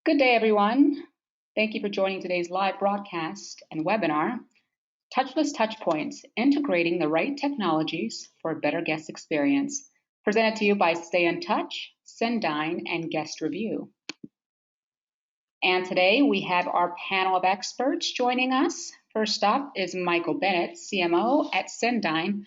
Good day, everyone. Thank you for joining today's live broadcast and webinar, Touchless Touchpoints, Integrating the Right Technologies for a Better Guest Experience, presented to you by StayNTouch, Cendyn, and GuestRevu. And today we have our panel of experts joining us. First up is Michael Bennett, CMO at Cendyn.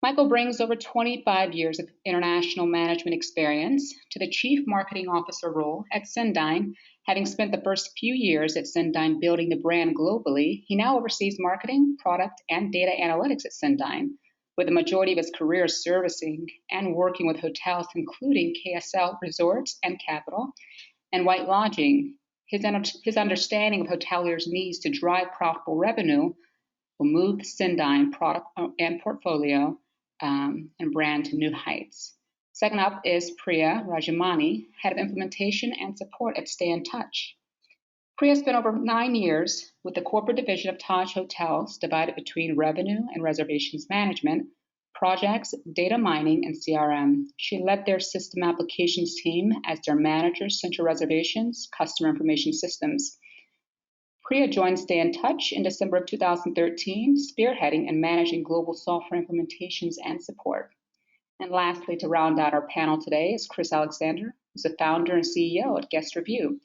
Michael brings over 25 years of international management experience to the Chief Marketing Officer role at Cendyn. Having spent the first few years at Cendyn building the brand globally, he now oversees marketing, product, and data analytics at Cendyn, with the majority of his career servicing and working with hotels, including KSL Resorts and Capital, and White Lodging. His understanding of hoteliers' needs to drive profitable revenue will move the Cendyn product and portfolio and brand to new heights. Second up is Priya Rajamani, Head of Implementation and Support at StayNTouch. Priya spent over 9 years with the corporate division of Taj Hotels, divided between revenue and reservations management, projects, data mining, and CRM. She led their system applications team as their manager, central reservations, customer information systems. Priya joined StayNTouch in December of 2013, spearheading and managing global software implementations and support. And lastly, to round out our panel today is Chris Alexander, who's the founder and CEO at GuestRevu.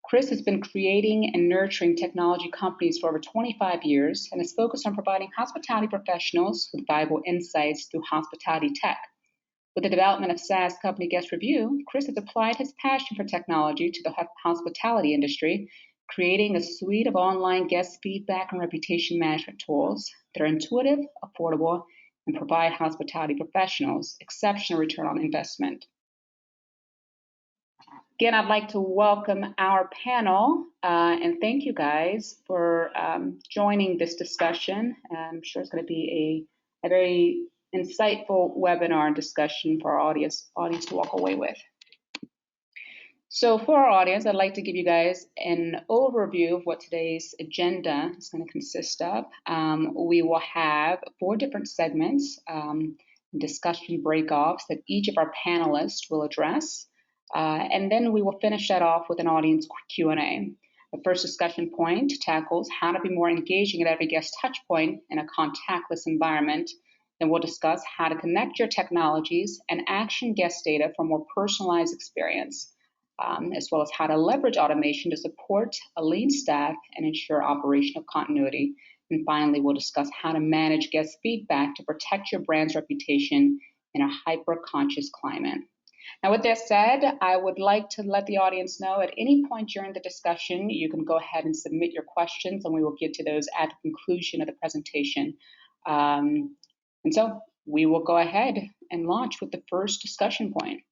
Chris has been creating and nurturing technology companies for over 25 years and is focused on providing hospitality professionals with valuable insights through hospitality tech. With the development of SaaS company GuestRevu, Chris has applied his passion for technology to the hospitality industry, creating a suite of online guest feedback and reputation management tools that are intuitive, affordable, and provide hospitality professionals exceptional return on investment. Again, I'd like to welcome our panel and thank you guys for joining this discussion. I'm sure it's going to be a very insightful webinar and discussion for our audience to walk away with. So for our audience, I'd like to give you guys an overview of what today's agenda is going to consist of. We will have 4 different segments, discussion break-offs that each of our panelists will address. And then we will finish that off with an audience Q&A. The first discussion point tackles how to be more engaging at every guest touch point in a contactless environment. Then we'll discuss how to connect your technologies and action guest data for a more personalized experience. As well as how to leverage automation to support a lean staff and ensure operational continuity. And finally, we'll discuss how to manage guest feedback to protect your brand's reputation in a hyper-conscious climate. Now, with that said, I would like to let the audience know at any point during the discussion, you can go ahead and submit your questions, and we will get to those at the conclusion of the presentation. And so we will go ahead and launch with the first discussion point.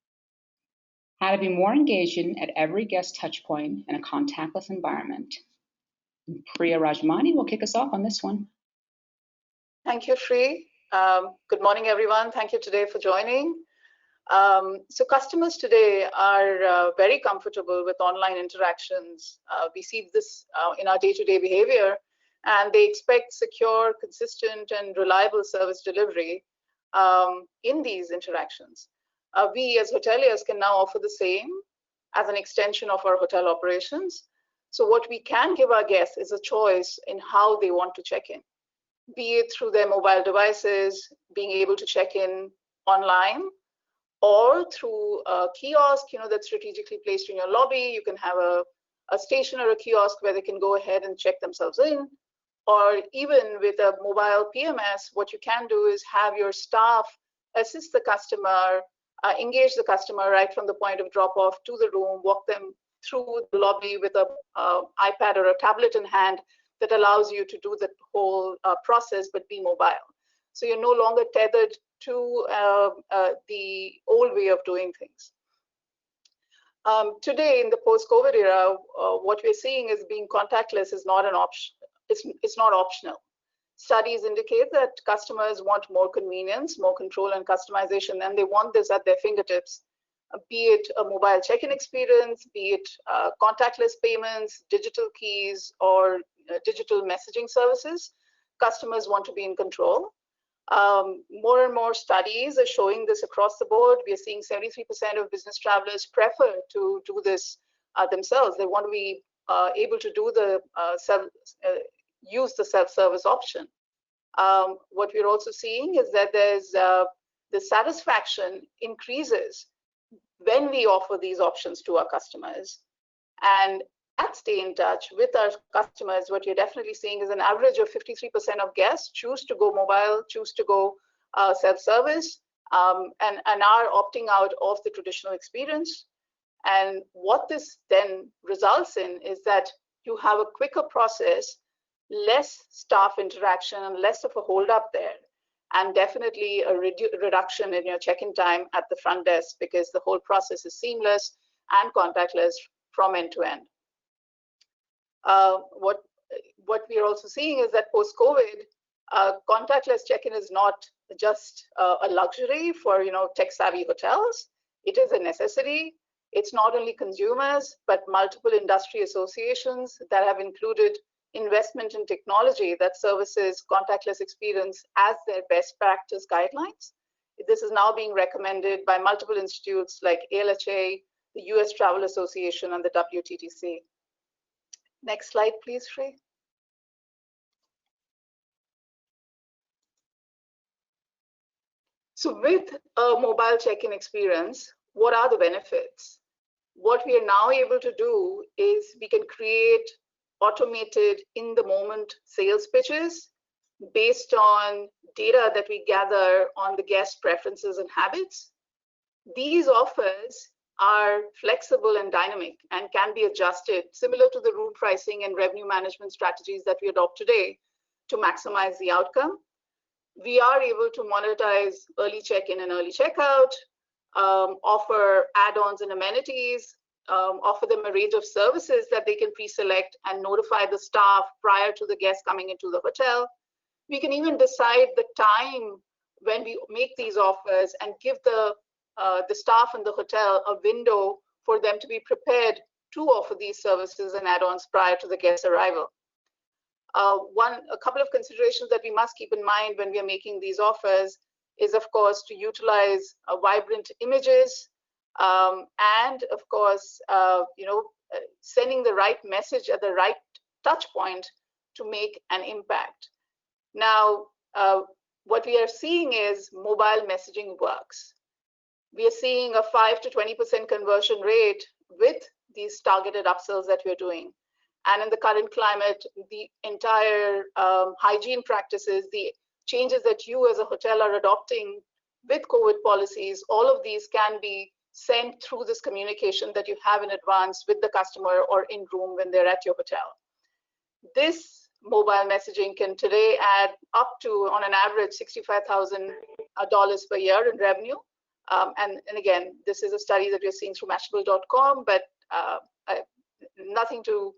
How to be more engaging at every guest touchpoint in a contactless environment. Priya Rajamani will kick us off on this one. Thank you, Sri. Good morning, everyone. Thank you today for joining. So customers today are very comfortable with online interactions. We see this in our day-to-day behavior, and they expect secure, consistent, and reliable service delivery in these interactions. We as hoteliers can now offer the same as an extension of our hotel operations. So what we can give our guests is a choice in how they want to check in, be it through their mobile devices, being able to check in online, or through a kiosk, that's strategically placed in your lobby. You can have a station or a kiosk where they can go ahead and check themselves in. Or even with a mobile PMS, what you can do is have your staff assist the customer, engage the customer right from the point of drop-off to the room, walk them through the lobby with an iPad or a tablet in hand that allows you to do the whole process, but be mobile. So you're no longer tethered to the old way of doing things. Today, in the post-COVID era, what we're seeing is being contactless is not an option. It's not optional. Studies indicate that customers want more convenience, more control and customization, and they want this at their fingertips, be it a mobile check-in experience, be it contactless payments, digital keys, or digital messaging services. Customers want to be in control. More and more studies are showing this across the board. We are seeing 73% of business travelers prefer to do this themselves. They want to be able to do the use the self-service option. What we're also seeing is that there's the satisfaction increases when we offer these options to our customers. And at StayNTouch with our customers, what you're definitely seeing is an average of 53% of guests choose to go mobile, choose to go self-service, and are opting out of the traditional experience. And what this then results in is that you have a quicker process, less staff interaction, and less of a hold up there, and definitely a reduction in your check-in time at the front desk, because the whole process is seamless and contactless from end to end. What we are also seeing is that post-COVID, contactless check-in is not just a luxury for tech-savvy hotels. It is a necessity. It's not only consumers, but multiple industry associations that have included investment in technology that services contactless experience as their best practice guidelines. This is now being recommended by multiple institutes like ALHA, the US Travel Association, and the WTTC. Next slide, please, Sri. So with a mobile check-in experience, what are the benefits? What we are now able to do is we can create automated in-the-moment sales pitches based on data that we gather on the guest preferences and habits. These offers are flexible and dynamic and can be adjusted, similar to the room pricing and revenue management strategies that we adopt today to maximize the outcome. We are able to monetize early check-in and early checkout, offer add-ons and amenities, offer them a range of services that they can pre-select and notify the staff prior to the guest coming into the hotel. We can even decide the time when we make these offers and give the staff in the hotel a window for them to be prepared to offer these services and add-ons prior to the guest's arrival. A couple of considerations that we must keep in mind when we are making these offers is, of course, to utilize vibrant images and, of course, sending the right message at the right touch point to make an impact. Now, what we are seeing is mobile messaging works. We are seeing a 5 to 20% conversion rate with these targeted upsells that we're doing. And in the current climate, the entire hygiene practices, the changes that you as a hotel are adopting with COVID policies, all of these can be sent through this communication that you have in advance with the customer or in room when they're at your hotel. This mobile messaging can today add up to, on an average, $65,000 per year in revenue. And again, this is a study that we're seeing through Mashable.com, but nothing to,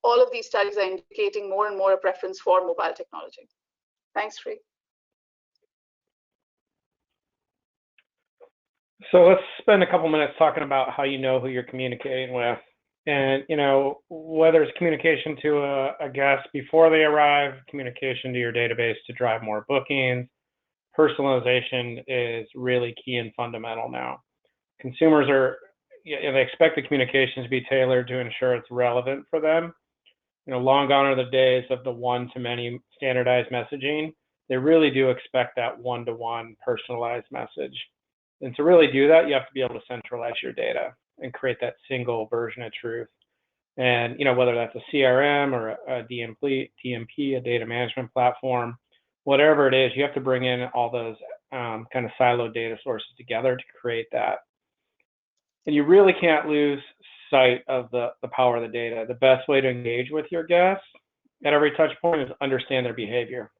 all of these studies are indicating more and more a preference for mobile technology. Thanks, Sri. So let's spend a couple minutes talking about how you know who you're communicating with. And, whether it's communication to a guest before they arrive, communication to your database to drive more bookings, personalization is really key and fundamental now. Consumers they expect the communication to be tailored to ensure it's relevant for them. Long gone are the days of the one-to-many standardized messaging. They really do expect that one-to-one personalized message. And to really do that, you have to be able to centralize your data and create that single version of truth. And, whether that's a CRM or a DMP, a data management platform, whatever it is, you have to bring in all those kind of siloed data sources together to create that. And you really can't lose sight of the power of the data. The best way to engage with your guests at every touch point is understand their behavior.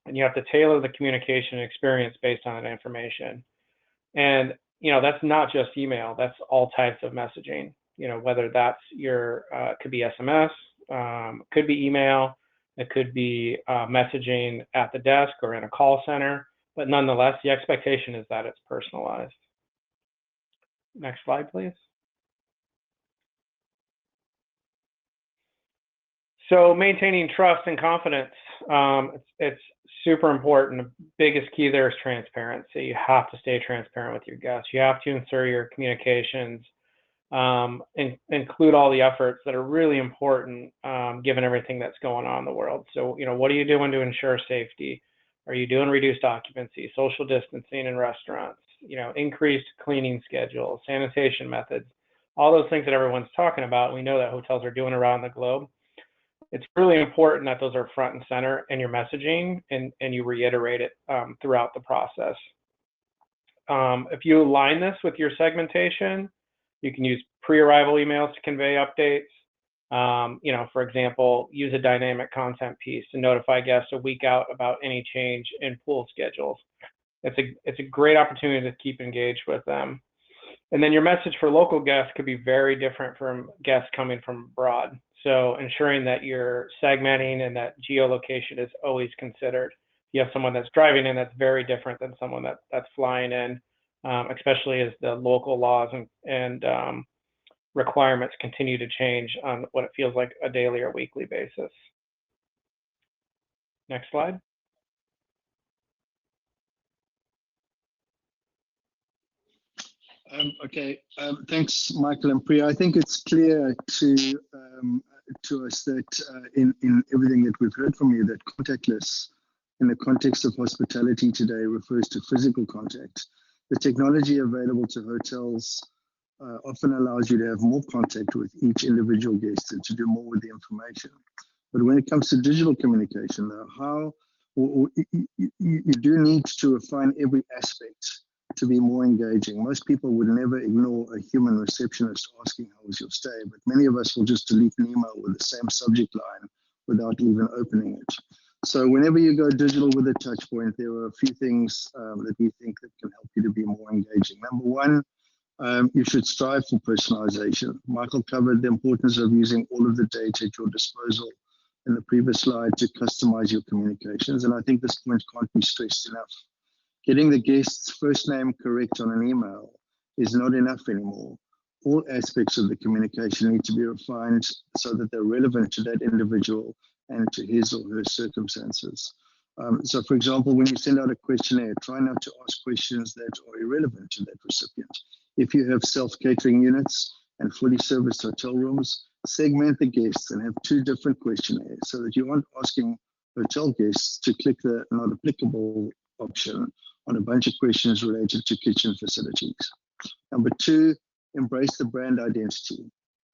And you have to tailor the communication experience based on that information. And, that's not just email, that's all types of messaging, whether that's could be SMS, could be email, it could be messaging at the desk or in a call center, but nonetheless, the expectation is that it's personalized. Next slide, please. So maintaining trust and confidence, it's super important. The biggest key there is transparency. You have to stay transparent with your guests. You have to ensure your communications include all the efforts that are really important given everything that's going on in the world. So, what are you doing to ensure safety? Are you doing reduced occupancy, social distancing in restaurants, increased cleaning schedules, sanitation methods, all those things that everyone's talking about. We know that hotels are doing around the globe. It's really important that those are front and center in your messaging and you reiterate it throughout the process. If you align this with your segmentation, you can use pre-arrival emails to convey updates. For example, use a dynamic content piece to notify guests a week out about any change in pool schedules. It's a great opportunity to keep engaged with them. And then your message for local guests could be very different from guests coming from abroad. So ensuring that you're segmenting and that geolocation is always considered. You have someone that's driving in that's very different than someone that's flying in, especially as the local laws and requirements continue to change on what it feels like a daily or weekly basis. Next slide. Okay, thanks, Michael and Priya. I think it's clear to us that in everything that we've heard from you, that contactless in the context of hospitality today refers to physical contact. The technology available to hotels often allows you to have more contact with each individual guest and to do more with the information. But when it comes to digital communication, though, you do need to refine every aspect to be more engaging. Most people would never ignore a human receptionist asking how was your stay, but many of us will just delete an email with the same subject line without even opening it. So whenever you go digital with a touch point, there are a few things that we think that can help you to be more engaging. Number one, you should strive for personalization. Michael covered the importance of using all of the data at your disposal in the previous slide to customize your communications, and I think this point can't be stressed enough. Getting the guest's first name correct on an email is not enough anymore. All aspects of the communication need to be refined so that they're relevant to that individual and to his or her circumstances. So for example, when you send out a questionnaire, try not to ask questions that are irrelevant to that recipient. If you have self-catering units and fully serviced hotel rooms, segment the guests and have 2 different questionnaires so that you aren't asking hotel guests to click the not applicable option on a bunch of questions related to kitchen facilities. Number 2, embrace the brand identity.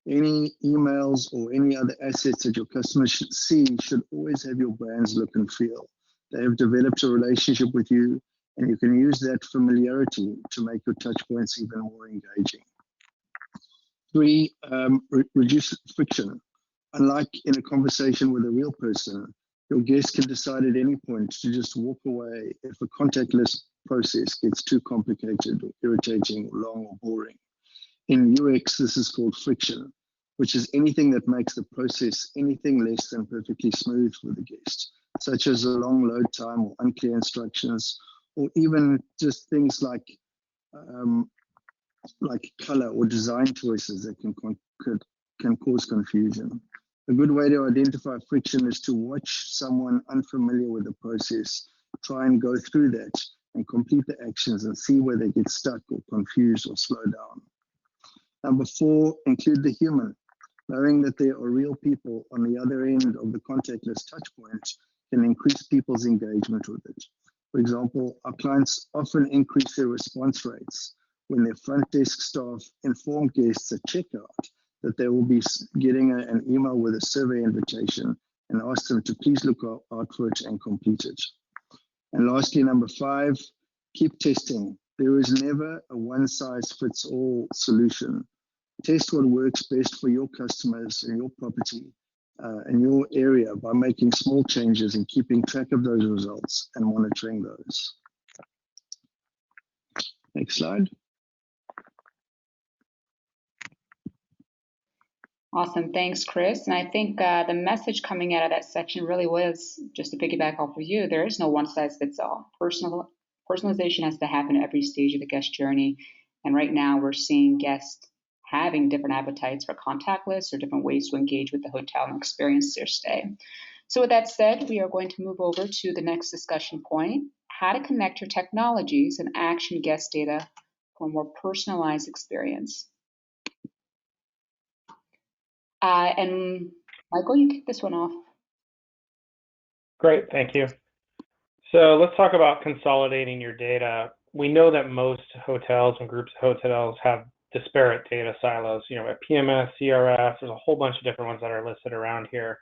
Any emails or any other assets that your customers should see should always have your brand's look and feel. They have developed a relationship with you, and you can use that familiarity to make your touch points even more engaging. 3, reduce friction. Unlike in a conversation with a real person, your guest can decide at any point to just walk away if a contactless process gets too complicated or irritating or long or boring. In UX, this is called friction, which is anything that makes the process anything less than perfectly smooth for the guest, such as a long load time or unclear instructions, or even just things like color or design choices that can cause confusion. A good way to identify friction is to watch someone unfamiliar with the process, try and go through that and complete the actions and see where they get stuck or confused or slow down. Number 4, include the human. Knowing that there are real people on the other end of the contactless touchpoint can increase people's engagement with it. For example, our clients often increase their response rates when their front desk staff inform guests at checkout that they will be getting an email with a survey invitation and ask them to please look out for it and complete it. And lastly, number 5, keep testing. There is never a one-size-fits-all solution. Test what works best for your customers and your property and your area by making small changes and keeping track of those results and monitoring those. Next slide. Awesome, thanks, Chris. And I think the message coming out of that section really was, just to piggyback off of you, there is no one size fits all. Personalization has to happen at every stage of the guest journey. And right now we're seeing guests having different appetites for contactless or different ways to engage with the hotel and experience their stay. So with that said, we are going to move over to the next discussion point, how to connect your technologies and action guest data for a more personalized experience. And Michael, you kick this one off. Great, thank you. So let's talk about consolidating your data. We know that most hotels and groups of hotels have disparate data silos. You know, at PMS, CRF, there's a whole bunch of different ones that are listed around here.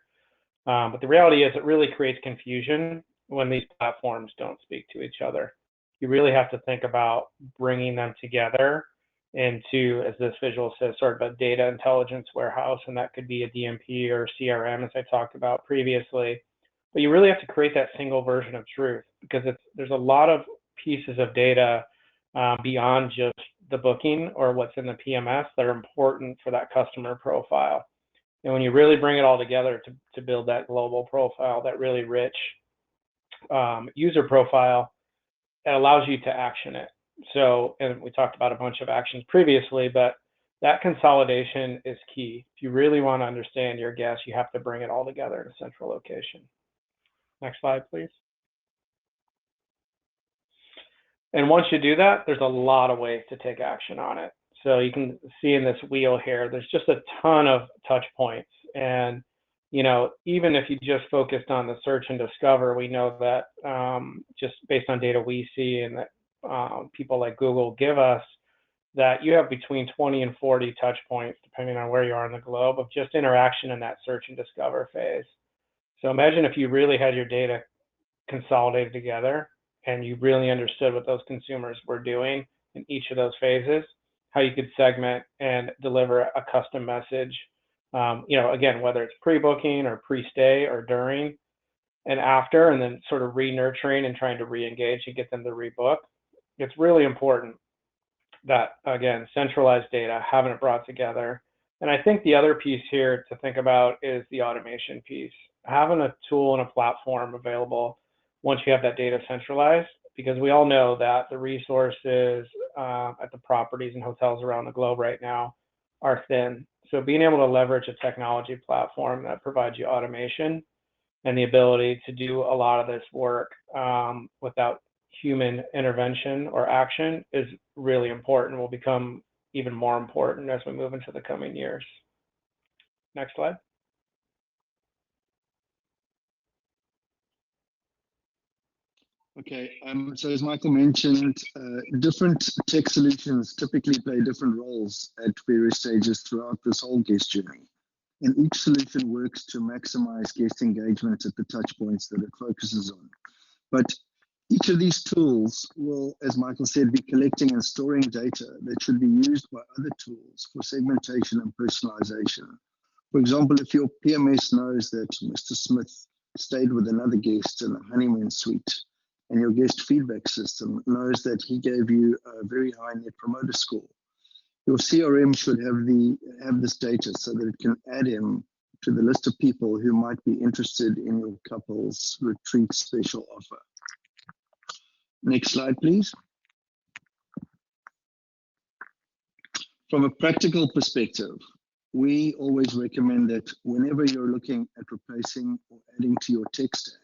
But the reality is it really creates confusion when these platforms don't speak to each other. You really have to think about bringing them together into, as this visual says, sort of a data intelligence warehouse, and that could be a DMP or CRM, as I talked about previously. But you really have to create that single version of truth, because there's a lot of pieces of data beyond just the booking or what's in the PMS that are important for that customer profile. And when you really bring it all together to build that global profile, that really rich user profile, it allows you to action it. So, and we talked about a bunch of actions previously, but that consolidation is key. If you really want to understand your guests, you have to bring it all together in a central location. Next slide, please. And once you do that, there's a lot of ways to take action on it. So you can see in this wheel here, there's just a ton of touch points. And, you know, even if you just focused on the search and discover, we know that just based on data we see and that people like Google give us, that you have between 20 and 40 touch points, depending on where you are in the globe, of just interaction in that search and discover phase. So imagine if you really had your data consolidated together and you really understood what those consumers were doing in each of those phases, how you could segment and deliver a custom message, you know, again, whether it's pre-booking or pre-stay or during and after, and then sort of re-nurturing and trying to re-engage and get them to rebook. It's really important that, again, centralized data, having it brought together. And I think the other piece here to think about is the automation piece. Having a tool and a platform available once you have that data centralized, because we all know that the resources at the properties and hotels around the globe right now are thin. So being able to leverage a technology platform that provides you automation and the ability to do a lot of this work without human intervention or action is really important, will become even more important as we move into the coming years. Next slide. Okay, so as Michael mentioned, different tech solutions typically play different roles at various stages throughout this whole guest journey. And each solution works to maximize guest engagement at the touch points that it focuses on. But each of these tools will, as Michael said, be collecting and storing data that should be used by other tools for segmentation and personalization. For example, if your PMS knows that Mr. Smith stayed with another guest in a honeymoon suite, and your guest feedback system knows that he gave you a very high net promoter score, your CRM should have this data so that it can add him to the list of people who might be interested in your couple's retreat special offer. Next slide, please. From a practical perspective, we always recommend that whenever you're looking at replacing or adding to your tech stack,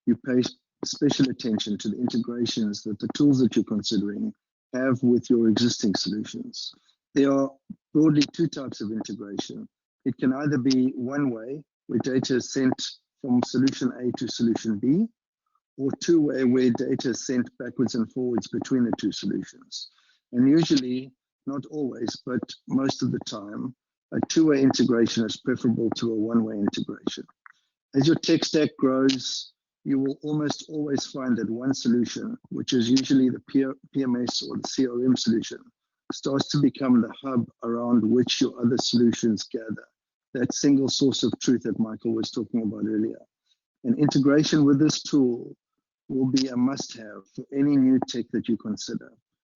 you pay special attention to the integrations that the tools that you're considering have with your existing solutions. There are broadly two types of integration. It can either be one way, where data is sent from solution A to solution B, or two-way, where data is sent backwards and forwards between the two solutions. And usually, not always, but most of the time, a two-way integration is preferable to a one-way integration. As your tech stack grows, you will almost always find that one solution, which is usually the PMS or the CRM solution, starts to become the hub around which your other solutions gather, that single source of truth that Michael was talking about earlier. And integration with this tool will be a must-have for any new tech that you consider,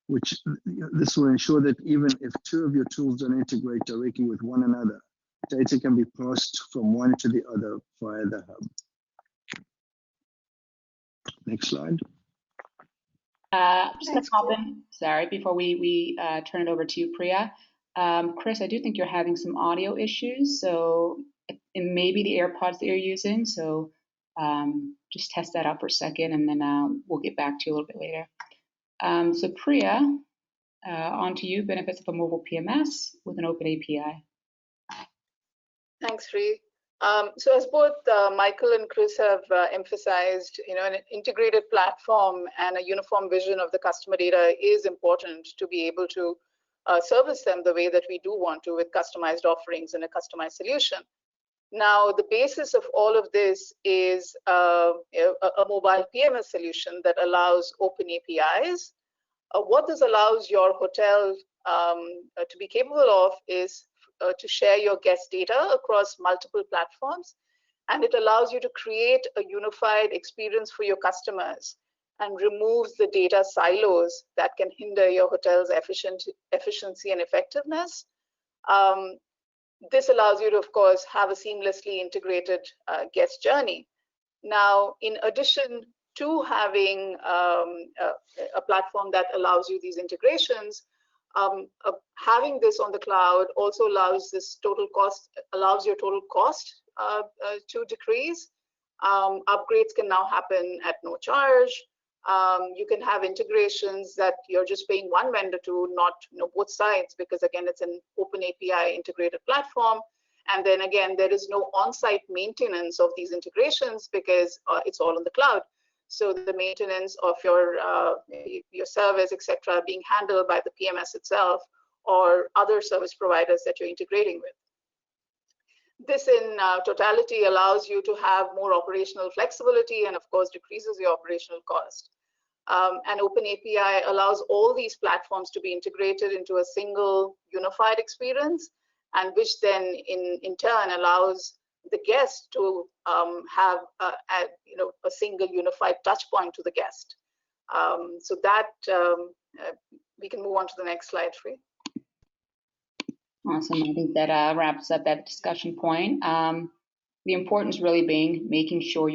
which this will ensure that even if two of your tools don't integrate directly with one another, data can be passed from one to the other via the hub. Next slide. I'm just going to pop in, sorry, before we turn it over to you, Priya. Chris, I do think you're having some audio issues, so it may be the AirPods that you're using, so just test that out for a second, and then we'll get back to you a little bit later. So Priya, on to you, benefits of a mobile PMS with an open API. Thanks, Sri. So as both Michael and Chris have emphasized, an integrated platform and a uniform vision of the customer data is important to be able to service them the way that we do want to, with customized offerings and a customized solution. Now, the basis of all of this is a mobile PMS solution that allows open APIs. What this allows your hotel to be capable of is to share your guest data across multiple platforms, and it allows you to create a unified experience for your customers and removes the data silos that can hinder your hotel's efficiency and effectiveness. This allows you to, of course, have a seamlessly integrated guest journey. Now, in addition to having a platform that allows you these integrations, having this on the cloud also allows your total cost to decrease. Upgrades can now happen at no charge. You can have integrations that you're just paying one vendor to, not both sides, because again, it's an open API integrated platform. And then again, there is no on-site maintenance of these integrations because it's all on the cloud. So the maintenance of your service, etc., being handled by the PMS itself or other service providers that you're integrating with. This in totality allows you to have more operational flexibility and of course decreases your operational cost. An open API allows all these platforms to be integrated into a single unified experience, and which then in turn allows the guest to have a single unified touch point to the guest. So that we can move on to the next slide, Free. Awesome. I think that wraps up that discussion point. The importance really being making sure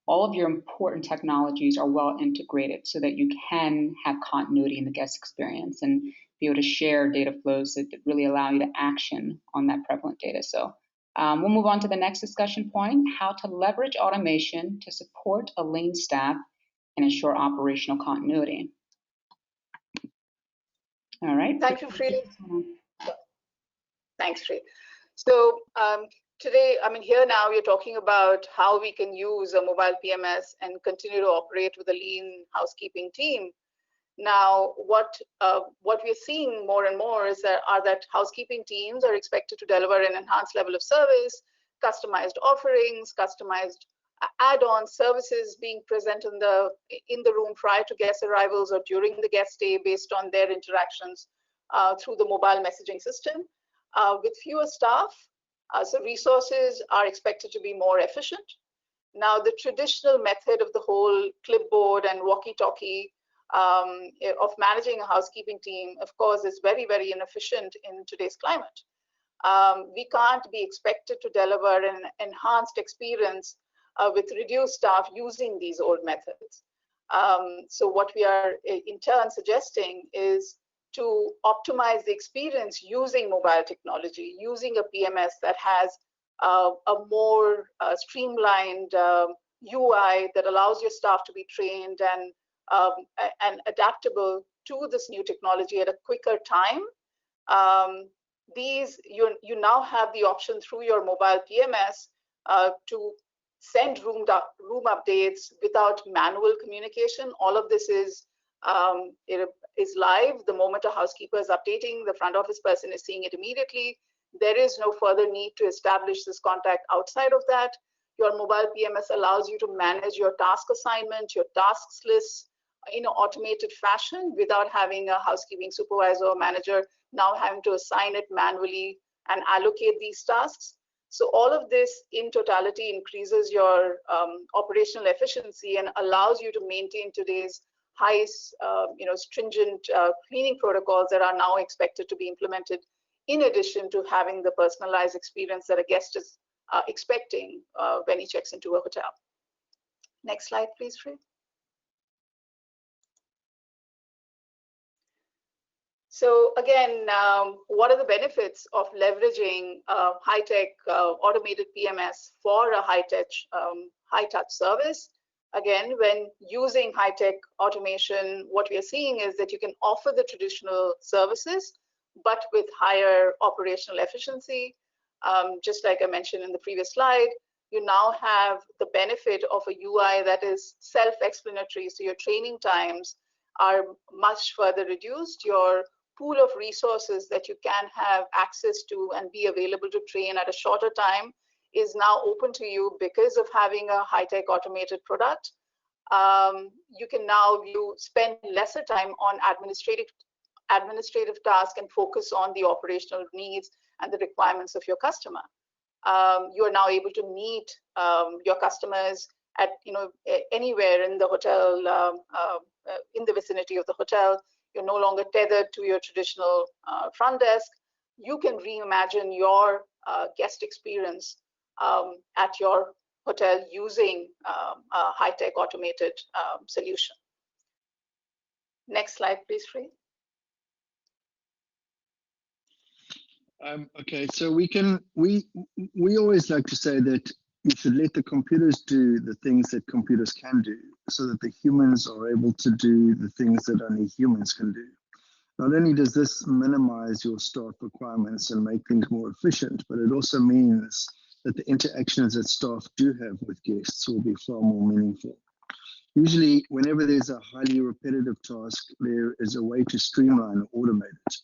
all of your important technologies are well integrated so that you can have continuity in the guest experience and be able to share data flows that really allow you to action on that prevalent data. So we'll move on to the next discussion point: how to leverage automation to support a lean staff and ensure operational continuity. All right. Thank you, Free. Thanks, Free. So today, here now we're talking about how we can use a mobile PMS and continue to operate with a lean housekeeping team. Now, what we're seeing more and more is that housekeeping teams are expected to deliver an enhanced level of service, customized offerings, customized add-on services being present in the room prior to guest arrivals or during the guest stay based on their interactions through the mobile messaging system. With fewer staff, so resources are expected to be more efficient. Now, the traditional method of the whole clipboard and walkie-talkie of managing a housekeeping team, of course, is very, very inefficient in today's climate. We can't be expected to deliver an enhanced experience with reduced staff using these old methods. So what we are in turn suggesting is to optimize the experience using mobile technology, using a PMS that has a more streamlined UI that allows your staff to be trained and adaptable to this new technology at a quicker time. You now have the option through your mobile PMS to send room updates without manual communication. All of this is live. The moment a housekeeper is updating, the front office person is seeing it immediately. There is no further need to establish this contact outside of that. Your mobile PMS allows you to manage your task assignment, your tasks list in an automated fashion without having a housekeeping supervisor or manager now having to assign it manually and allocate these tasks. So all of this in totality increases your operational efficiency and allows you to maintain today's high, stringent cleaning protocols that are now expected to be implemented, in addition to having the personalized experience that a guest is expecting when he checks into a hotel. Next slide, please, Free. So again, what are the benefits of leveraging high-tech automated PMS for a high-touch service? Again, when using high-tech automation, what we are seeing is that you can offer the traditional services, but with higher operational efficiency. just like I mentioned in the previous slide, you now have the benefit of a UI that is self-explanatory. So your training times are much further reduced. Your pool of resources that you can have access to and be available to train at a shorter time is now open to you because of having a high-tech automated product. You can now spend lesser time on administrative tasks and focus on the operational needs and the requirements of your customer. You are now able to meet your customers at anywhere in the hotel, in the vicinity of the hotel. You're no longer tethered to your traditional front desk. You can reimagine your guest experience at your hotel using a high-tech automated solution. Next slide, please, Free. Okay, so we always like to say that you should let the computers do the things that computers can do, so that the humans are able to do the things that only humans can do. Not only does this minimize your staff requirements and make things more efficient, but it also means that the interactions that staff do have with guests will be far more meaningful. Usually, whenever there's a highly repetitive task, there is a way to streamline or automate it.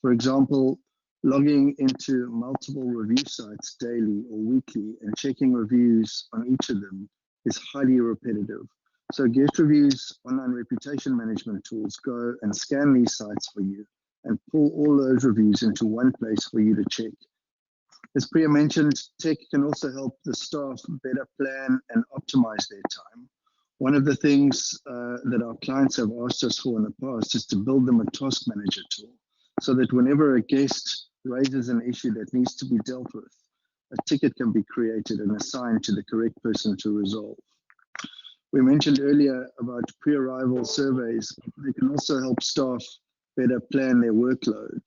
For example, logging into multiple review sites daily or weekly and checking reviews on each of them is highly repetitive. So GuestRevu's online reputation management tools go and scan these sites for you and pull all those reviews into one place for you to check. As Priya mentioned, tech can also help the staff better plan and optimize their time. One of the things that our clients have asked us for in the past is to build them a task manager tool, so that whenever a guest raises an issue that needs to be dealt with, a ticket can be created and assigned to the correct person to resolve. We mentioned earlier about pre-arrival surveys. They can also help staff better plan their workload.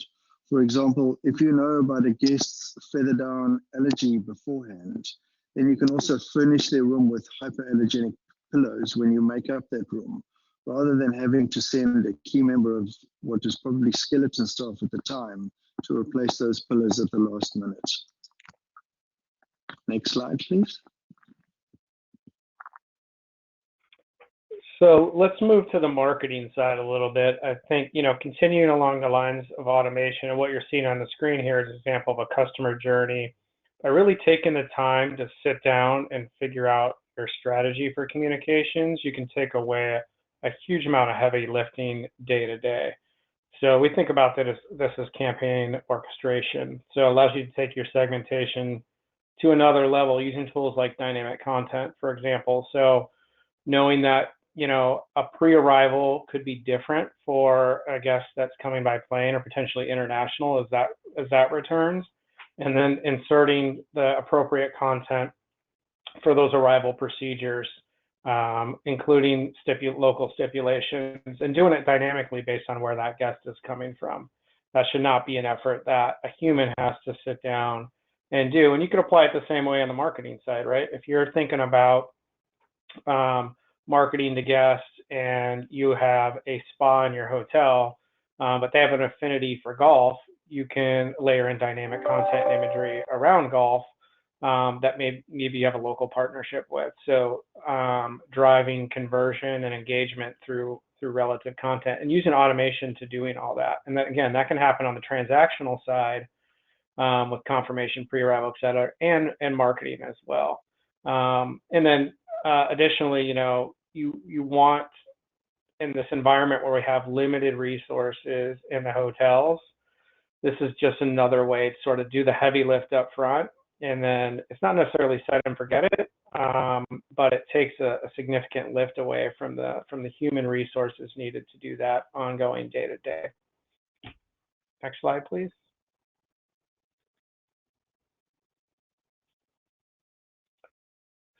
For example, if you know about a guest's feather down allergy beforehand, then you can also furnish their room with hypoallergenic pillows when you make up that room, rather than having to send a key member of what is probably skeleton staff at the time to replace those pillows at the last minute. Next slide, please. So let's move to the marketing side a little bit. I think, continuing along the lines of automation, and what you're seeing on the screen here is an example of a customer journey. By really taking the time to sit down and figure out your strategy for communications, you can take away a huge amount of heavy lifting day to day. So we think about this as campaign orchestration. So it allows you to take your segmentation to another level using tools like dynamic content, for example. So knowing that, a pre-arrival could be different for a guest that's coming by plane or potentially international as that returns, and then inserting the appropriate content for those arrival procedures, including local stipulations, and doing it dynamically based on where that guest is coming from. That should not be an effort that a human has to sit down and do. And you could apply it the same way on the marketing side, right? If you're thinking about marketing to guests and you have a spa in your hotel, but they have an affinity for golf, you can layer in dynamic content and imagery around golf that maybe you have a local partnership with. So driving conversion and engagement through relative content and using automation to doing all that. And then, again, that can happen on the transactional side with confirmation, pre-arrival, et cetera, and marketing as well. And then additionally, you want, in this environment where we have limited resources in the hotels, this is just another way to sort of do the heavy lift up front. And then it's not necessarily set and forget it, but it takes a significant lift away from the human resources needed to do that ongoing day to day. Next slide, please.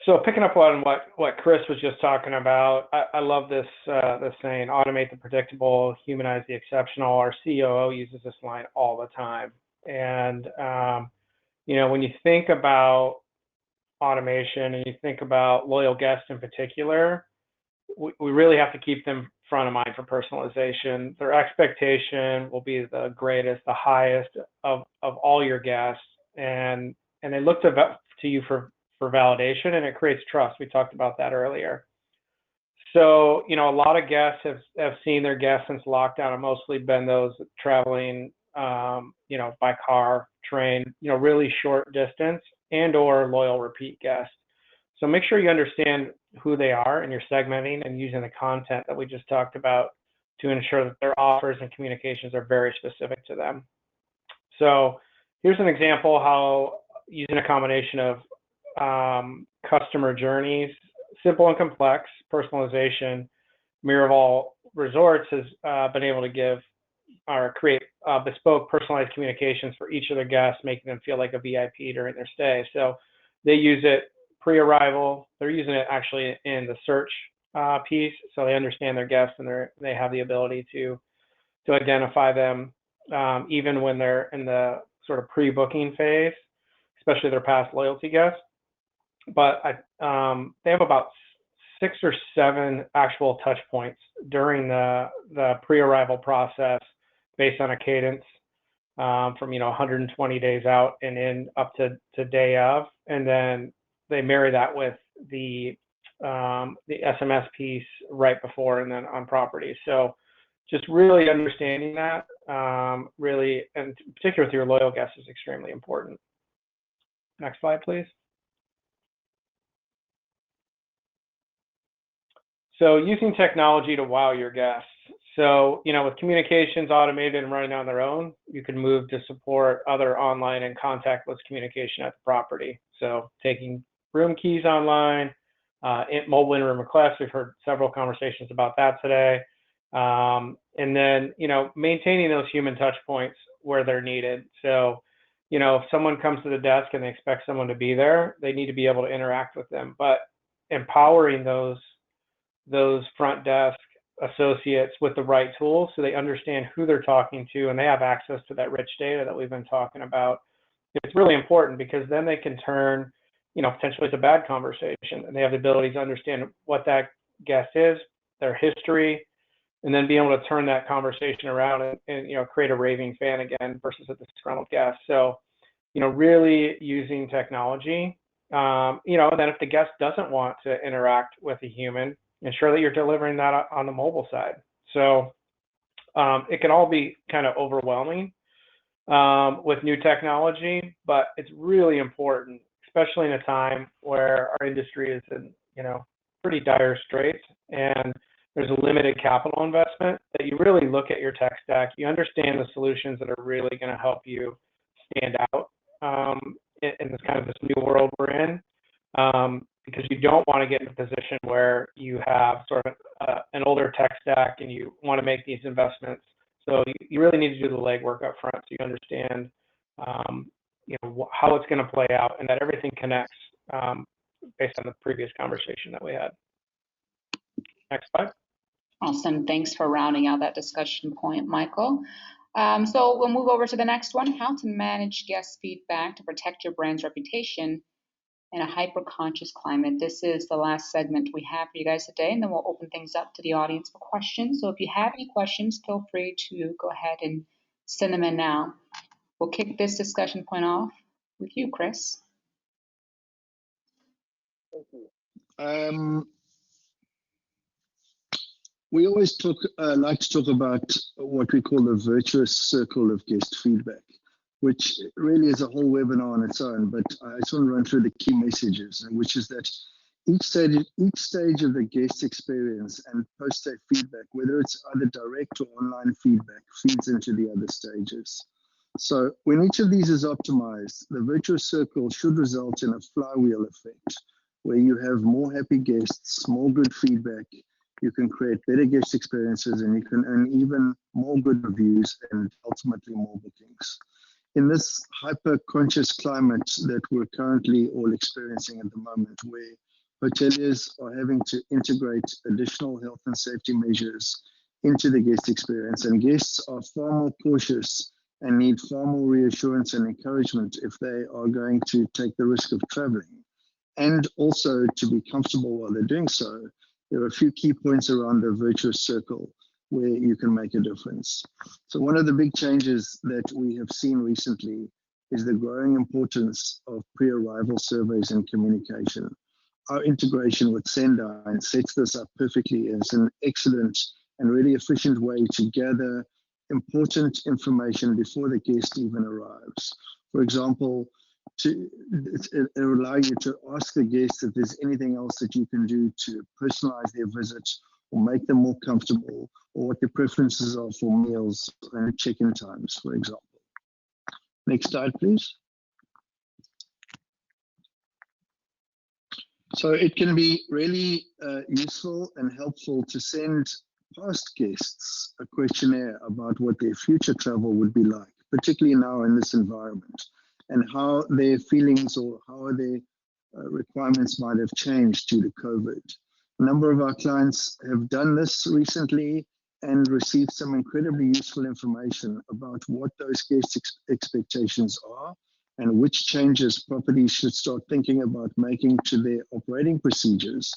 So picking up on what Chris was just talking about, I love this saying, automate the predictable, humanize the exceptional. Our COO uses this line all the time. And, when you think about automation and you think about loyal guests in particular, we really have to keep them front of mind for personalization. Their expectation will be the greatest, the highest of all your guests. and they look to you for validation, and it creates trust. We talked about that earlier. So, you know, a lot of guests have seen their guests since lockdown, and mostly been those traveling, you know, by car, train, you know, really short distance, and or loyal repeat guests. So make sure you understand who they are, and you're segmenting and using the content that we just talked about to ensure that their offers and communications are very specific to them. So here's an example how using a combination of customer journeys, simple and complex, personalization, Miraval Resorts has been able to give or create bespoke personalized communications for each of their guests, making them feel like a VIP during their stay. So they use it pre-arrival. They're using it actually in the search piece, so they understand their guests, and they have the ability to identify them even when they're in the sort of pre-booking phase, especially their past loyalty guests. But they have about 6 or 7 actual touch points during the pre-arrival process, based on a cadence from, you know, 120 days out and in up to day of, and then they marry that with the SMS piece right before and then on property. So just really understanding that, really, and particularly with your loyal guests, is extremely important. Next slide, please. So using technology to wow your guests. So, you know, with communications automated and running on their own, you can move to support other online and contactless communication at the property. So taking room keys online, mobile in-room requests. We've heard several conversations about that today. And then, you know, maintaining those human touch points where they're needed. So, you know, if someone comes to the desk and they expect someone to be there, they need to be able to interact with them. But empowering those front desk associates with the right tools, so they understand who they're talking to and they have access to that rich data that we've been talking about. It's really important, because then they can turn, you know, potentially it's a bad conversation, and they have the ability to understand what that guest is, their history, and then be able to turn that conversation around and you know, create a raving fan again versus a disgruntled guest. So, you know, really using technology, you know, and then if the guest doesn't want to interact with a human, ensure that you're delivering that on the mobile side. So it can all be kind of overwhelming with new technology, but it's really important, especially in a time where our industry is in, you know, pretty dire straits, and there's a limited capital investment, that you really look at your tech stack, you understand the solutions that are really going to help you stand out in this kind of this new world we're in. Because you don't want to get in a position where you have sort of an older tech stack and you want to make these investments. So you really need to do the legwork up front, so you understand you know, how it's going to play out, and that everything connects based on the previous conversation that we had. Next slide. Awesome. Thanks for rounding out that discussion point, Michael. So we'll move over to the next one: how to manage guest feedback to protect your brand's reputation in a hyper-conscious climate. This is the last segment we have for you guys today, and then we'll open things up to the audience for questions. So if you have any questions, feel free to go ahead and send them in now. We'll kick this discussion point off with you, Chris. Thank you. We always like to talk about what we call the virtuous circle of guest feedback, which really is a whole webinar on its own, but I just want to run through the key messages, which is that each stage of the guest experience and post-stay feedback, whether it's either direct or online feedback, feeds into the other stages. So when each of these is optimized, the virtuous circle should result in a flywheel effect, where you have more happy guests, more good feedback, you can create better guest experiences, and you can earn even more good reviews and ultimately more bookings. In this hyper-conscious climate that we're currently all experiencing at the moment, where hoteliers are having to integrate additional health and safety measures into the guest experience, and guests are far more cautious and need far more reassurance and encouragement if they are going to take the risk of traveling, and also to be comfortable while they're doing so. There are a few key points around the virtuous circle where you can make a difference. So one of the big changes that we have seen recently is the growing importance of pre-arrival surveys and communication. Our integration with Cendyn sets this up perfectly as an excellent and really efficient way to gather important information before the guest even arrives. For example, it will allow you to ask the guest if there's anything else that you can do to personalize their visit or make them more comfortable, or what their preferences are for meals and check-in times, for example. Next slide, please. So it can be really useful and helpful to send past guests a questionnaire about what their future travel would be like, particularly now in this environment, and how their feelings or how their requirements might have changed due to COVID. A number of our clients have done this recently and received some incredibly useful information about what those guest expectations are and which changes properties should start thinking about making to their operating procedures,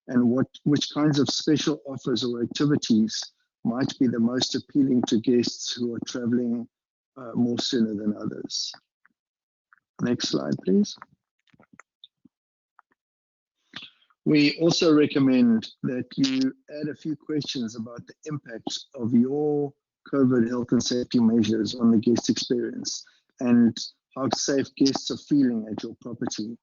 and which kinds of special offers or activities might be the most appealing to guests who are traveling more sooner than others. Next slide, please. We also recommend that you add a few questions about the impact of your COVID health and safety measures on the guest experience and how safe guests are feeling at your property.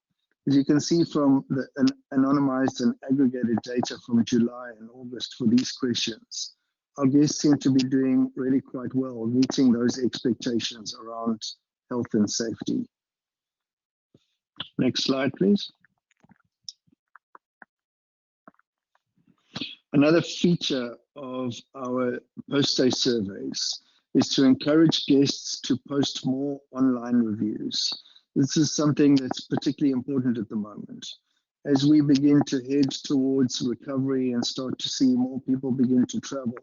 As you can see from the anonymized and aggregated data from July and August for these questions, our guests seem to be doing really quite well, meeting those expectations around health and safety. Next slide, please. Another feature of our post-stay surveys is to encourage guests to post more online reviews. This is something that's particularly important at the moment. As we begin to head towards recovery and start to see more people begin to travel,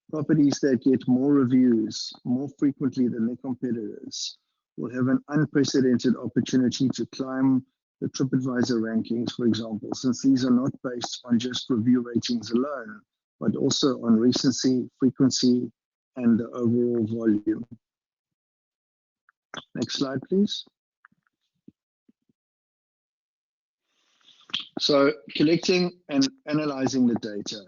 properties that get more reviews more frequently than their competitors will have an unprecedented opportunity to climb the TripAdvisor rankings, for example, since these are not based on just review ratings alone, but also on recency, frequency, and the overall volume. Next slide, please. So collecting and analyzing the data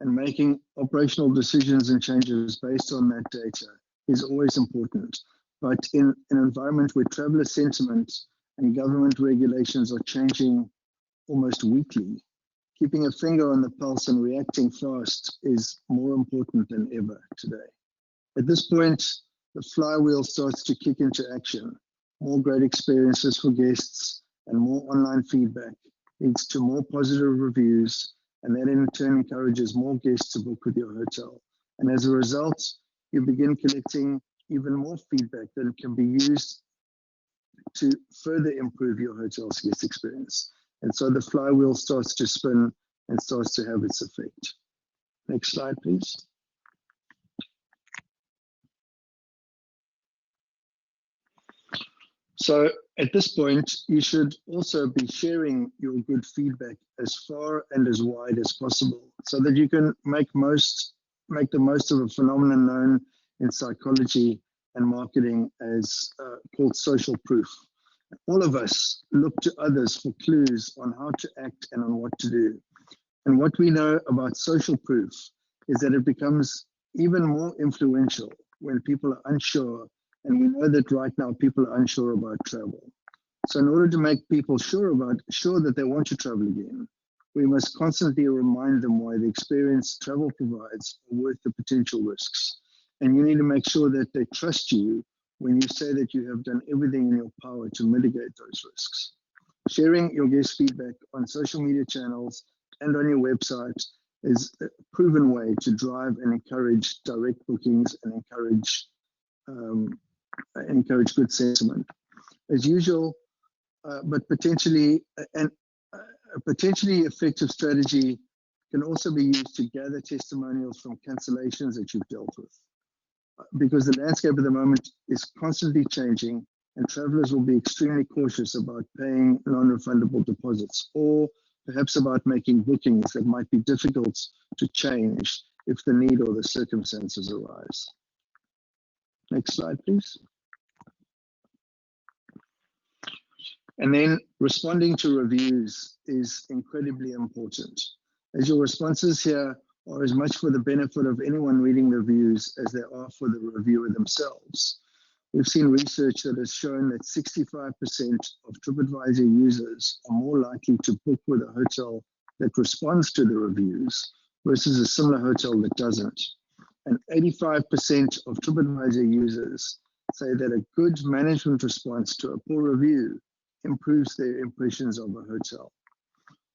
and making operational decisions and changes based on that data is always important. But in an environment where traveler sentiment and government regulations are changing almost weekly, keeping a finger on the pulse and reacting fast is more important than ever today. At this point, the flywheel starts to kick into action. More great experiences for guests and more online feedback leads to more positive reviews, and that in turn encourages more guests to book with your hotel. And as a result, you begin collecting even more feedback that can be used to further improve your hotel's guest experience. And so the flywheel starts to spin and starts to have its effect. Next slide, please. So at this point, you should also be sharing your good feedback as far and as wide as possible so that you can make the most of a phenomenon known in psychology and marketing as called social proof. All of us look to others for clues on how to act and on what to do. And what we know about social proof is that it becomes even more influential when people are unsure, and we know that right now people are unsure about travel. So in order to make people sure that they want to travel again, we must constantly remind them why the experience travel provides are worth the potential risks. And you need to make sure that they trust you when you say that you have done everything in your power to mitigate those risks. Sharing your guest feedback on social media channels and on your website is a proven way to drive and encourage direct bookings and encourage good sentiment. As usual, but potentially a potentially effective strategy can also be used to gather testimonials from cancellations that you've dealt with. Because the landscape at the moment is constantly changing and travelers will be extremely cautious about paying non-refundable deposits or perhaps about making bookings that might be difficult to change if the need or the circumstances arise. Next slide, please. And then responding to reviews is incredibly important, as your responses here are as much for the benefit of anyone reading the reviews as they are for the reviewer themselves. We've seen research that has shown that 65% of TripAdvisor users are more likely to book with a hotel that responds to the reviews versus a similar hotel that doesn't. And 85% of TripAdvisor users say that a good management response to a poor review improves their impressions of a hotel.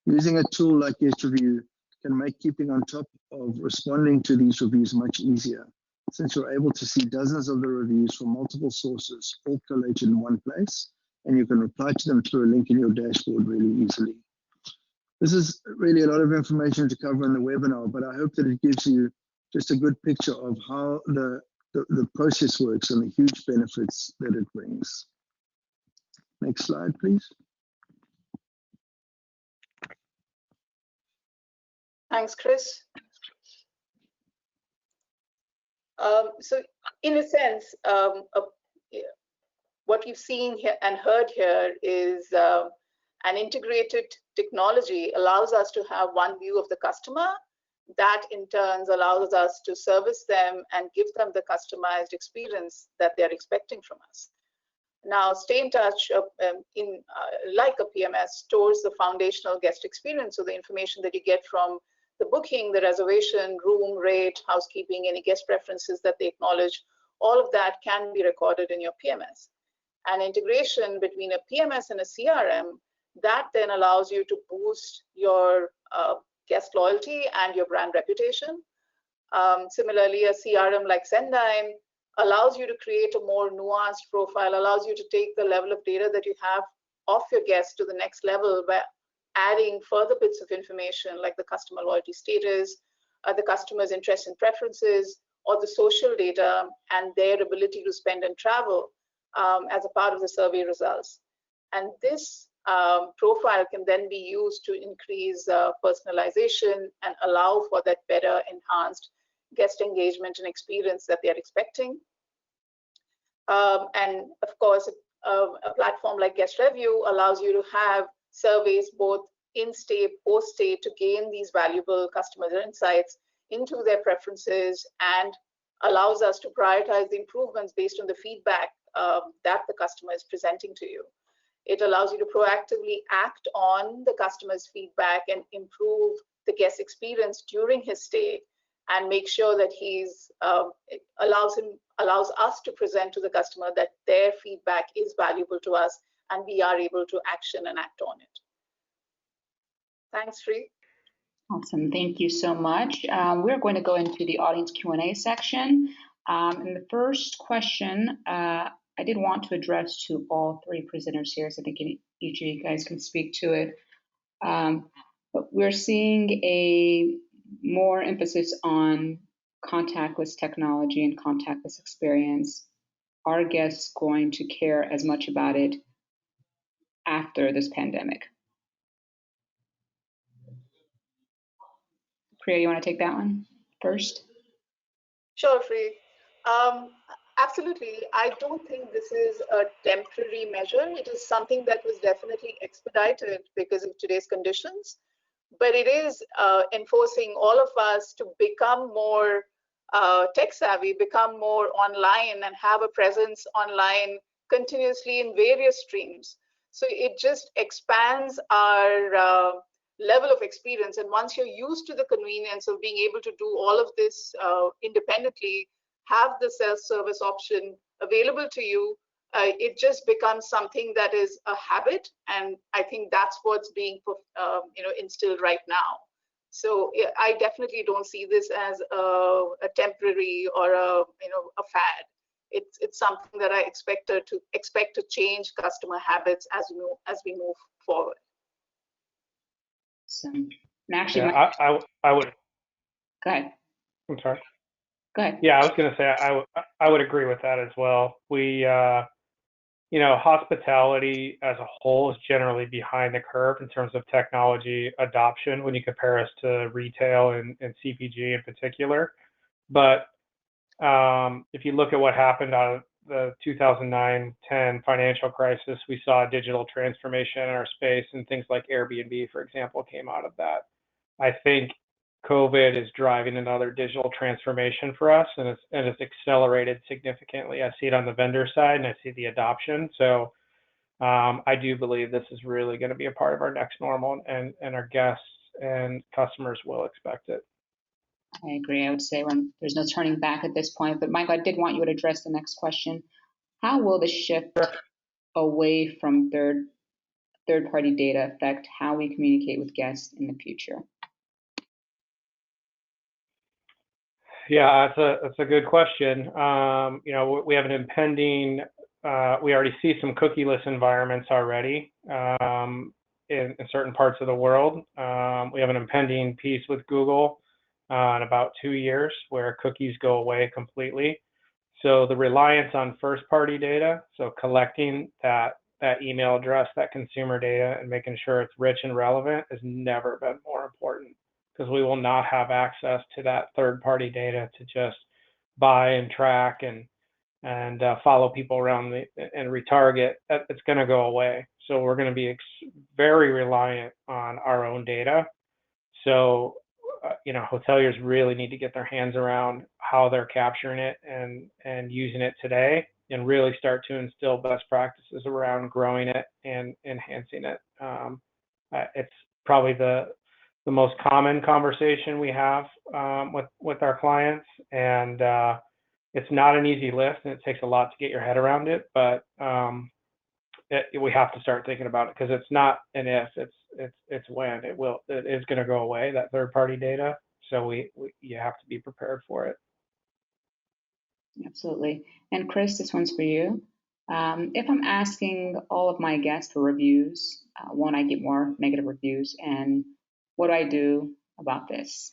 Using a tool like GuestRevu can make keeping on top of responding to these reviews much easier, since you're able to see dozens of the reviews from multiple sources all collated in one place, and you can reply to them through a link in your dashboard really easily. This is really a lot of information to cover in the webinar, but I hope that it gives you just a good picture of how the process works and the huge benefits that it brings. Next slide, please. Thanks, Chris. So in a sense, what you've seen here and heard here is an integrated technology allows us to have one view of the customer. That in turn allows us to service them and give them the customized experience that they're expecting from us. Now, StayNTouch, like a PMS, stores the foundational guest experience, so the information that you get from the booking, the reservation, room, rate, housekeeping, any guest preferences that they acknowledge, all of that can be recorded in your PMS. And integration between a PMS and a CRM, that then allows you to boost your guest loyalty and your brand reputation. Similarly, a CRM like Cendyn allows you to create a more nuanced profile, allows you to take the level of data that you have of your guests to the next level by adding further bits of information like the customer loyalty status, the customer's interests and preferences, or the social data and their ability to spend and travel as a part of the survey results. And this profile can then be used to increase personalization and allow for that better enhanced guest engagement and experience that they're expecting. And of course, a platform like GuestRevu allows you to have surveys both in-stay, post-stay to gain these valuable customer insights into their preferences and allows us to prioritize the improvements based on the feedback that the customer is presenting to you. It allows you to proactively act on the customer's feedback and improve the guest experience during his stay and make sure that it allows us to present to the customer that their feedback is valuable to us and we are able to action and act on it. Thanks, Sri. Awesome, thank you so much. We're going to go into the audience Q&A section. And the first question I did want to address to all three presenters here, so I think each of you guys can speak to it. But we're seeing a more emphasis on contactless technology and contactless experience. Are guests going to care as much about it after this pandemic? Priya, you want to take that one first? Sure, Free. Absolutely. I don't think this is a temporary measure. It is something that was definitely expedited because of today's conditions. But it is enforcing all of us to become more tech savvy, become more online and have a presence online continuously in various streams. So it just expands our level of experience. And once you're used to the convenience of being able to do all of this independently, have the self-service option available to you, it just becomes something that is a habit. And I think that's what's being instilled right now. So I definitely don't see this as a temporary or a fad. It's something that I expect to change customer habits as we move forward. So, and actually, yeah, I would. Go ahead. I'm sorry. Go ahead. Yeah, I was going to say I would agree with that as well. We, hospitality as a whole is generally behind the curve in terms of technology adoption when you compare us to retail and CPG in particular. But if you look at what happened the 2009-10 financial crisis, we saw digital transformation in our space, and things like Airbnb, for example, came out of that. I think COVID is driving another digital transformation for us, and it's accelerated significantly. I see it on the vendor side, and I see the adoption. So I do believe this is really going to be a part of our next normal, and our guests and customers will expect it. I agree. I would say there's no turning back at this point. But Michael, I did want you to address the next question. How will the shift away from third-party data affect how we communicate with guests in the future? Yeah, that's a good question. You know, we have an impending. We already see some cookieless environments already in certain parts of the world. We have an impending piece with Google in about 2 years where cookies go away completely. So the reliance on first-party data, so collecting that email address, that consumer data, and making sure it's rich and relevant, has never been more important, because we will not have access to that third-party data to just buy and track and follow people around and retarget. It's going to go away. So we're going to be very reliant on our own data. So you know, hoteliers really need to get their hands around how they're capturing it and using it today, and really start to instill best practices around growing it and enhancing it. It's probably the most common conversation we have with our clients, and it's not an easy lift, and it takes a lot to get your head around it, but we have to start thinking about it, because it's not an if, it's when. It is going to go away, that third-party data. So you have to be prepared for it. Absolutely. And Chris, this one's for you. If I'm asking all of my guests for reviews, won't I get more negative reviews? And what do I do about this?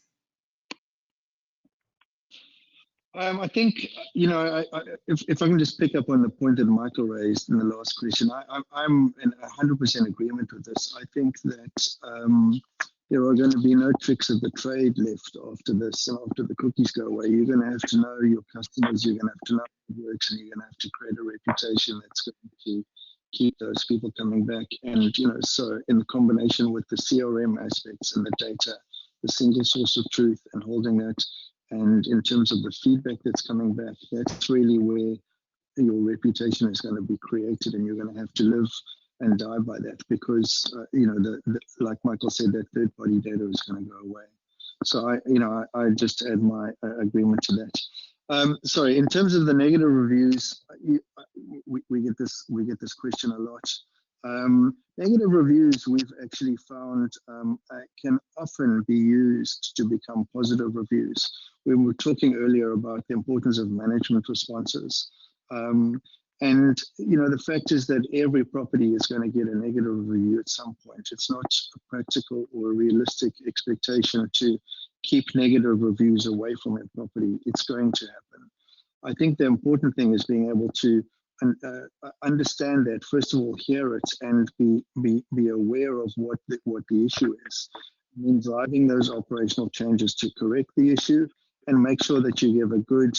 I think, you know, if I can just pick up on the point that Michael raised in the last question, I'm in 100% agreement with this. I think that there are going to be no tricks of the trade left after this, and after the cookies go away. You're going to have to know your customers, you're going to have to know how it works, and you're going to have to create a reputation that's going to keep those people coming back. And, you know, so in combination with the CRM aspects and the data, the single source of truth, and holding that, and in terms of the feedback that's coming back, that's really where your reputation is going to be created, and you're going to have to live and die by that, because you know, like Michael said, that third-party data is going to go away. So I just add my agreement to that. Sorry, in terms of the negative reviews, we get this question a lot. Negative reviews, we've actually found can often be used to become positive reviews. We were talking earlier about the importance of management responses. And you know, the fact is that every property is going to get a negative review at some point. It's not a practical or a realistic expectation to keep negative reviews away from a property. It's going to happen. I think the important thing is being able to understand that, first of all, hear it, and be aware of what the issue is, and then driving those operational changes to correct the issue, and make sure that you give a good,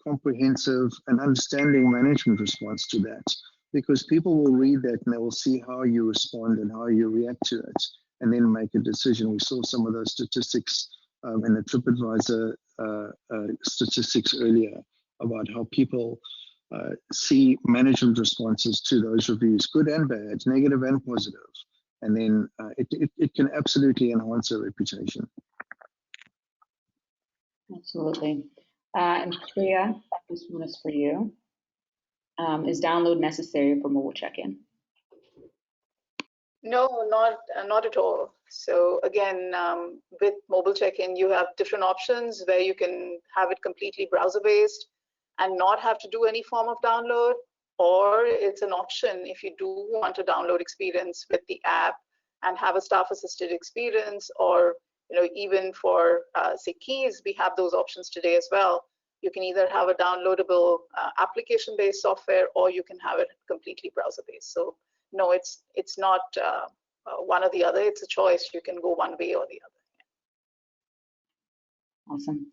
comprehensive and understanding management response to that, because people will read that and they will see how you respond and how you react to it, and then make a decision. We saw some of those statistics in the TripAdvisor statistics earlier about how people see management responses to those reviews, good and bad, negative and positive, and then it can absolutely enhance a reputation. Absolutely. And Priya, this one is for you. Is download necessary for mobile check-in? No, not at all. So again, with mobile check-in, you have different options where you can have it completely browser-based and not have to do any form of download, or it's an option if you do want a download experience with the app and have a staff-assisted experience, or even for say keys, we have those options today as well. You can either have a downloadable application-based software, or you can have it completely browser-based. So no, it's not one or the other. It's a choice. You can go one way or the other. Awesome.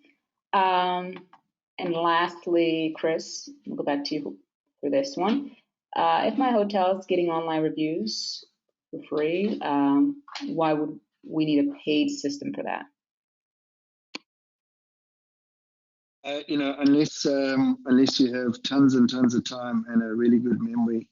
And lastly, Chris, we'll go back to you for this one. If my hotel is getting online reviews for free, why would we need a paid system for that? Unless you have tons and tons of time and a really good memory.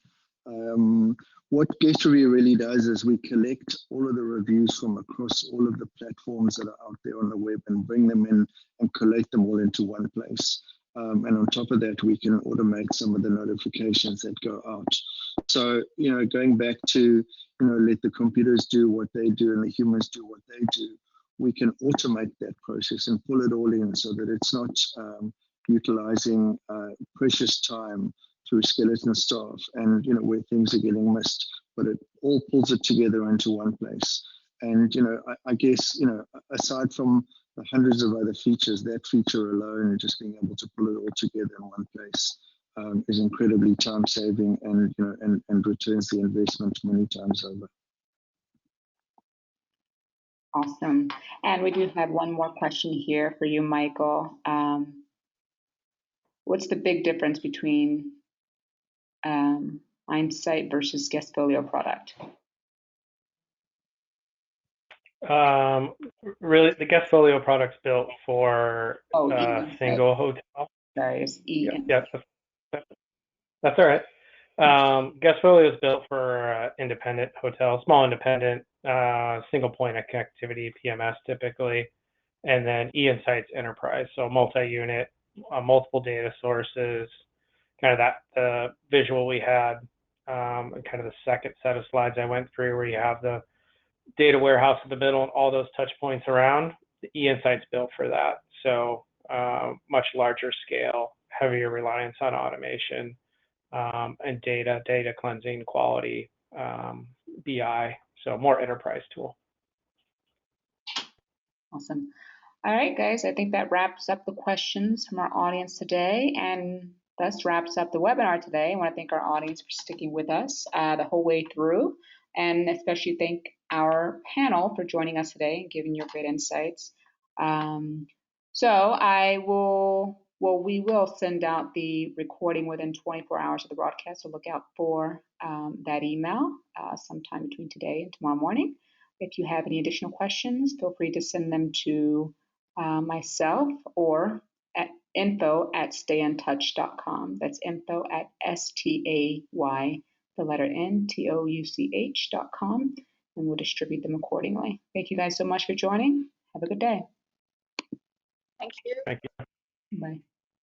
What GuestRevu really does is we collect all of the reviews from across all of the platforms that are out there on the web and bring them in and collate them all into one place. And on top of that, we can automate some of the notifications that go out. So, going back to, let the computers do what they do and the humans do what they do, we can automate that process and pull it all in so that it's not utilizing precious time through skeleton staff and where things are getting missed, but it all pulls it together into one place. And I guess aside from the hundreds of other features, that feature alone and just being able to pull it all together in one place is incredibly time saving and and returns the investment many times over. Awesome. And we do have one more question here for you, Michael. What's the big difference between Insight versus Guestfolio product? Really, the Guestfolio product's built for single hotel. Sorry, it's Yeah, that's all right. Guestfolio is built for independent hotels, small independent, single point of connectivity, PMS typically, and then eInsight's enterprise, so multi-unit, multiple data sources, kind of the visual we had, and kind of the second set of slides I went through where you have the data warehouse in the middle and all those touch points around. The eInsight's built for that, so much larger scale, heavier reliance on automation, and data cleansing, quality, BI, so more enterprise tool. Awesome. All right, guys, I think that wraps up the questions from our audience today, and thus wraps up the webinar today. I want to thank our audience for sticking with us the whole way through, and especially thank our panel for joining us today and giving your great insights. We will send out the recording within 24 hours of the broadcast, so look out for that email sometime between today and tomorrow morning. If you have any additional questions, feel free to send them to myself or at info@StayNTouch.com. That's info@STAY, the letter NTOUCH.com, and we'll distribute them accordingly. Thank you guys so much for joining. Have a good day. Thank you. Thank you. Bye.